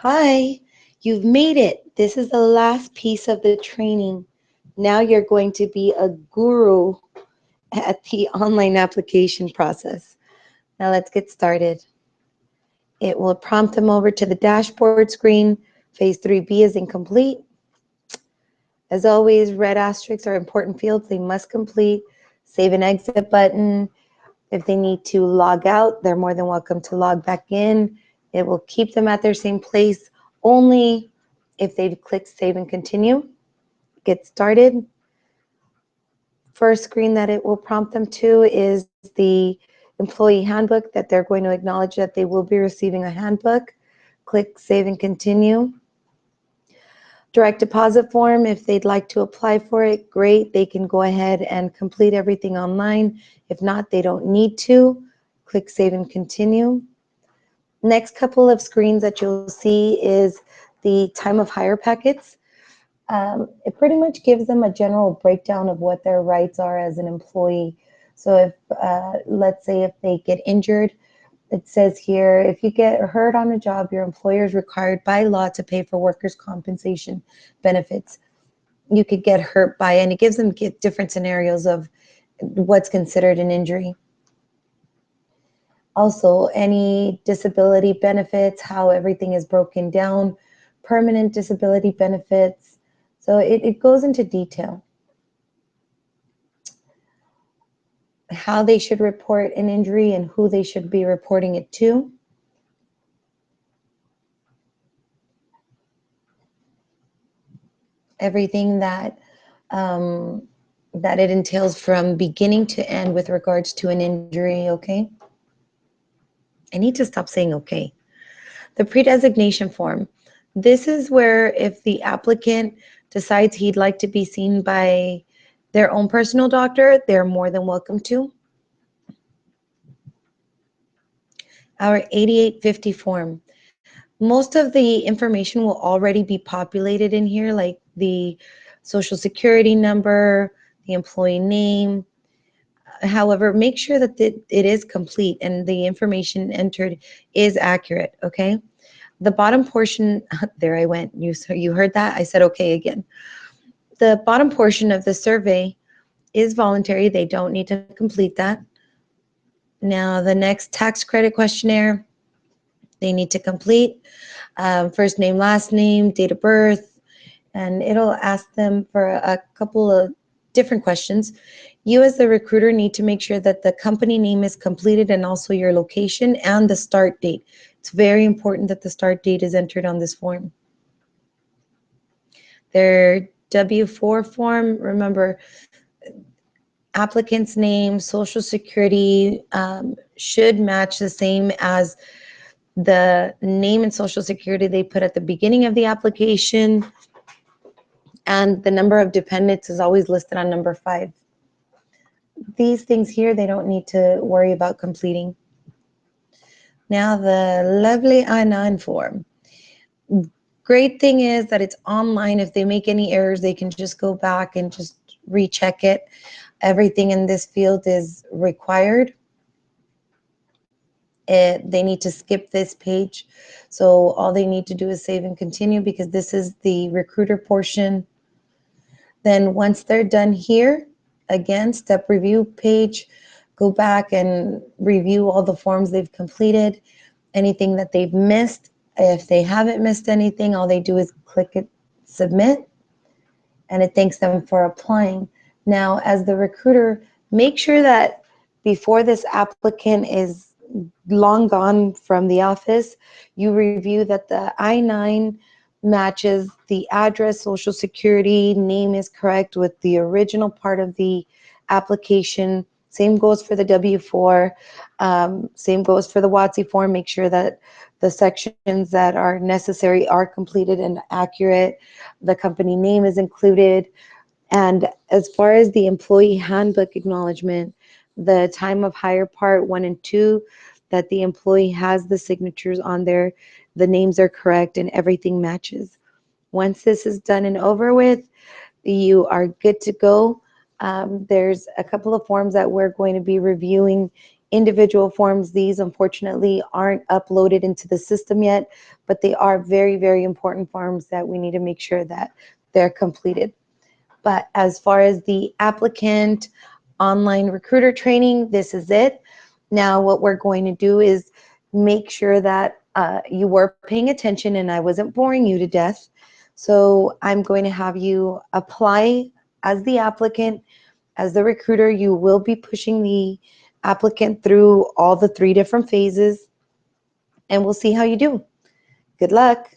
Hi, you've made it. This is the last piece of the training. Now you're going to be a guru at the online application process. Now let's get started. It will prompt them over to the dashboard screen. Phase 3B is incomplete. As always, red asterisks are important fields they must complete. Save and exit button. If they need to log out, they're more than welcome to log back in. It will keep them at their same place only if they've clicked save and continue. Get started. First screen that it will prompt them to is the employee handbook that they're going to acknowledge that they will be receiving a handbook. Click save and continue. Direct deposit form, if they'd like to apply for it, great. They can go ahead and complete everything online. If not, they don't need to. Click save and continue. Next couple of screens that you'll see is the time of hire packets. It pretty much gives them a general breakdown of what their rights are as an employee. So if, let's say if they get injured, it says here, if you get hurt on a job, your employer is required by law to pay for workers' compensation benefits. You could get hurt by, and it gives them different scenarios of what's considered an injury. Also, any disability benefits, how everything is broken down, permanent disability benefits. So it goes into detail. How they should report an injury and who they should be reporting it to. Everything that it entails from beginning to end with regards to an injury, okay? I need to stop saying okay. The pre-designation form. This is where if the applicant decides he'd like to be seen by their own personal doctor, they're more than welcome to. Our 8850 form. Most of the information will already be populated in here, like the social security number, the employee name. However, make sure that it is complete and the information entered is accurate, okay? The bottom portion, there I went, you heard that? I said okay again. The bottom portion of the survey is voluntary. They don't need to complete that. Now, the next tax credit questionnaire, they need to complete. First name, last name, date of birth, and it'll ask them for a couple of different questions. You as the recruiter need to make sure that the company name is completed and also your location and the start date. It's very important that the start date is entered on this form. Their W-4 form, remember, applicant's name, social security should match the same as the name and social security they put at the beginning of the application, and the number of dependents is always listed on number 5. These things here, they don't need to worry about completing. Now the lovely I-9 form. Great thing is that it's online. If they make any errors, they can just go back and just recheck it. Everything in this field is required. They need to skip this page. So all they need to do is save and continue because this is the recruiter portion. Then once they're done here, again, step review page, go back and review all the forms they've completed, anything that they've missed. If they haven't missed anything, all they do is click it, submit, and it thanks them for applying. Now, as the recruiter, make sure that before this applicant is long gone from the office, you review that the I-9 matches the address, social security, name is correct with the original part of the application. Same goes for the W-4. Same goes for the WOTC form. Make sure that the sections that are necessary are completed and accurate. The company name is included. And as far as the employee handbook acknowledgement, the time of hire part 1 and 2, that the employee has the signatures on there, the names are correct, and everything matches. Once this is done and over with, you are good to go. There's a couple of forms that we're going to be reviewing individual forms. These unfortunately aren't uploaded into the system yet, but they are very, very important forms that we need to make sure that they're completed. But as far as the applicant online recruiter training, this is it. Now what we're going to do is make sure that you were paying attention and I wasn't boring you to death. So I'm going to have you apply as the applicant. As the recruiter, you will be pushing the applicant through all the 3 different phases, and we'll see how you do. Good luck.